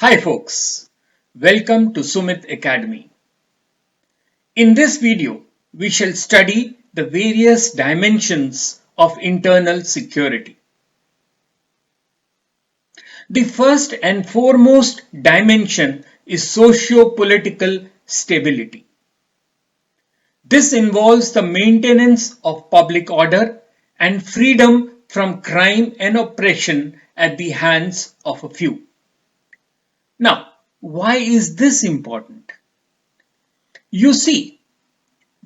Hi folks, welcome to Sumit Academy. In this video, we shall study the various dimensions of internal security. The first and foremost dimension is socio-political stability. This involves the maintenance of public order and freedom from crime and oppression at the hands of a few. Now, why is this important? You see,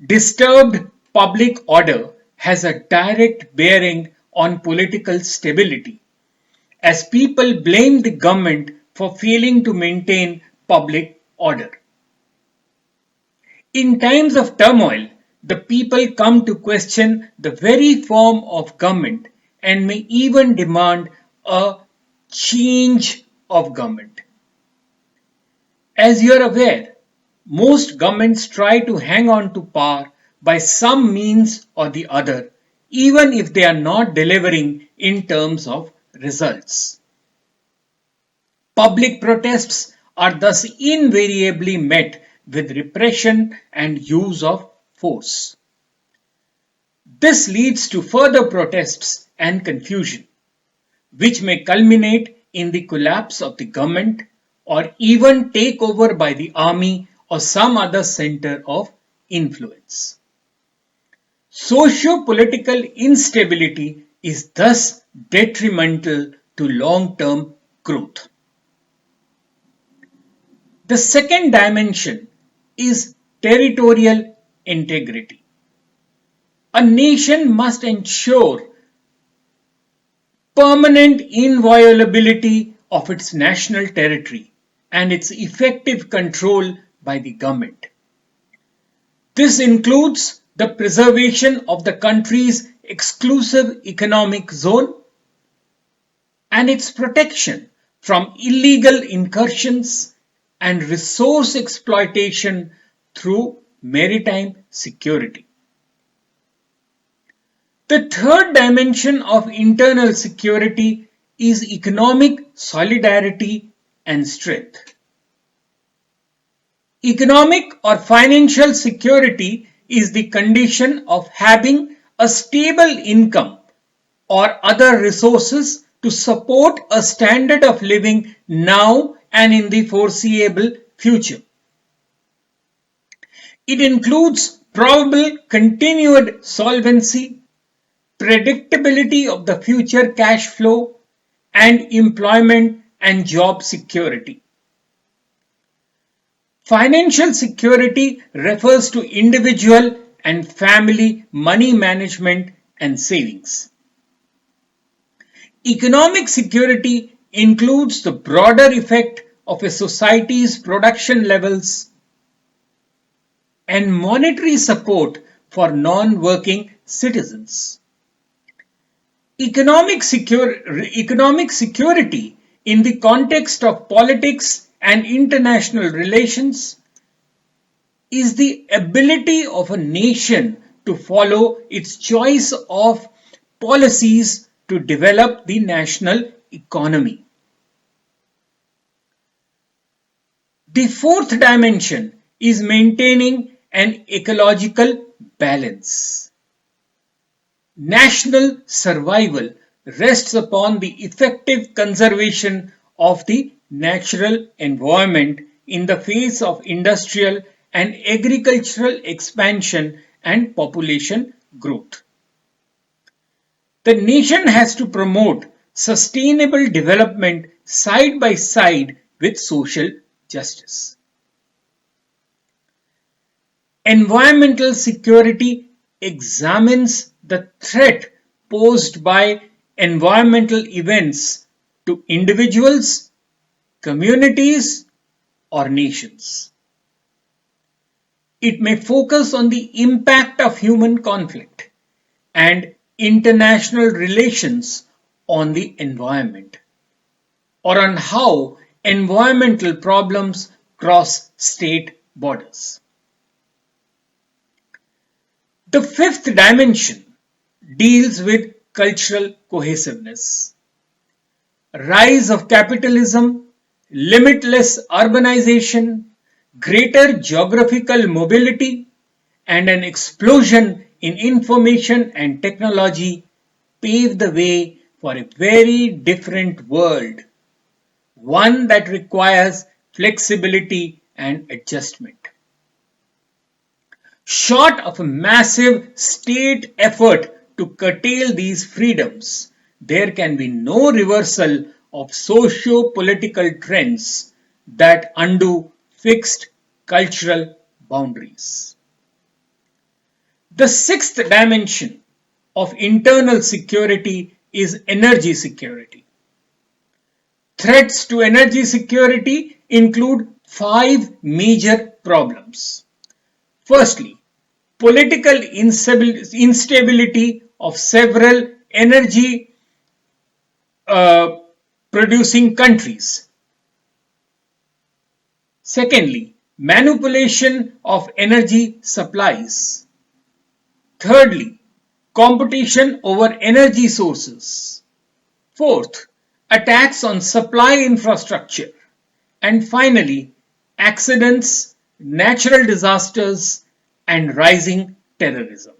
disturbed public order has a direct bearing on political stability, as people blame the government for failing to maintain public order. In times of turmoil, the people come to question the very form of government and may even demand a change of government. As you are aware, most governments try to hang on to power by some means or the other, even if they are not delivering in terms of results. Public protests are thus invariably met with repression and use of force. This leads to further protests and confusion, which may culminate in the collapse of the government or even takeover by the army or some other center of influence. Socio-political instability is thus detrimental to long-term growth. The second dimension is territorial integrity. A nation must ensure permanent inviolability of its national territory and its effective control by the government. This includes the preservation of the country's exclusive economic zone and its protection from illegal incursions and resource exploitation through maritime security. The third dimension of internal security is economic solidarity and strength. Economic or financial security is the condition of having a stable income or other resources to support a standard of living now and in the foreseeable future. It includes probable continued solvency, predictability of the future cash flow, and employment and job security. Financial security refers to individual and family money management and savings. Economic security includes the broader effect of a society's production levels and monetary support for non-working citizens. Economic security in the context of politics and international relations is the ability of a nation to follow its choice of policies to develop the national economy. The fourth dimension is maintaining an ecological balance. National survival rests upon the effective conservation of the natural environment in the face of industrial and agricultural expansion and population growth. The nation has to promote sustainable development side by side with social justice. Environmental security examines the threat posed by environmental events to individuals, communities, or nations. It may focus on the impact of human conflict and international relations on the environment, or on how environmental problems cross state borders. The fifth dimension deals with cultural cohesiveness. Rise of capitalism, limitless urbanization, greater geographical mobility, and an explosion in information and technology pave the way for a very different world, one that requires flexibility and adjustment. Short of a massive state effort to curtail these freedoms, there can be no reversal of socio-political trends that undo fixed cultural boundaries. The sixth dimension of internal security is energy security. Threats to energy security include five major problems. Firstly, political instability of several energy producing countries. Secondly, manipulation of energy supplies. Thirdly, competition over energy sources. Fourth, attacks on supply infrastructure. And finally, accidents, natural disasters, and rising terrorism.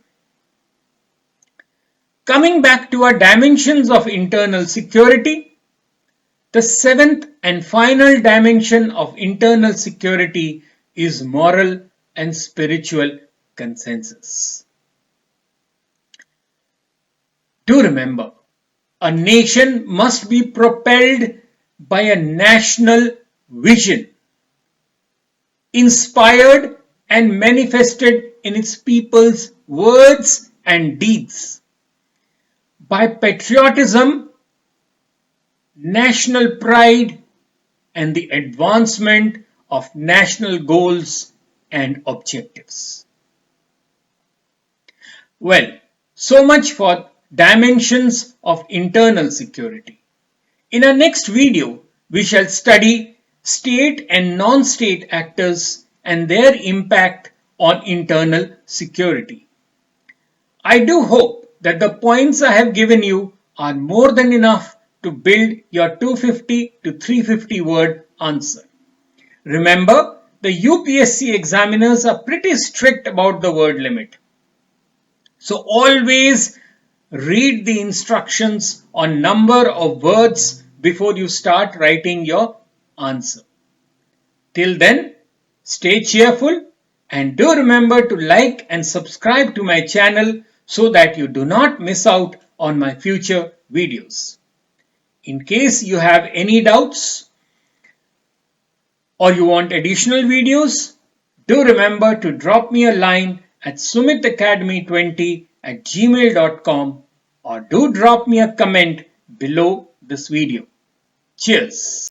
Coming back to our dimensions of internal security, the seventh and final dimension of internal security is moral and spiritual consensus. Do remember, a nation must be propelled by a national vision, inspired and manifested in its people's words and deeds, by patriotism, national pride, and the advancement of national goals and objectives. Well, so much for dimensions of internal security. In our next video, we shall study state and non-state actors and their impact on internal security. I do hope that the points I have given you are more than enough to build your 250 to 350 word answer. Remember, the UPSC examiners are pretty strict about the word limit. So always read the instructions on number of words before you start writing your answer. Till then, stay cheerful and do remember to like and subscribe to my channel so that you do not miss out on my future videos. In case you have any doubts or you want additional videos, do remember to drop me a line at sumitacademy20@gmail.com or do drop me a comment below this video. Cheers!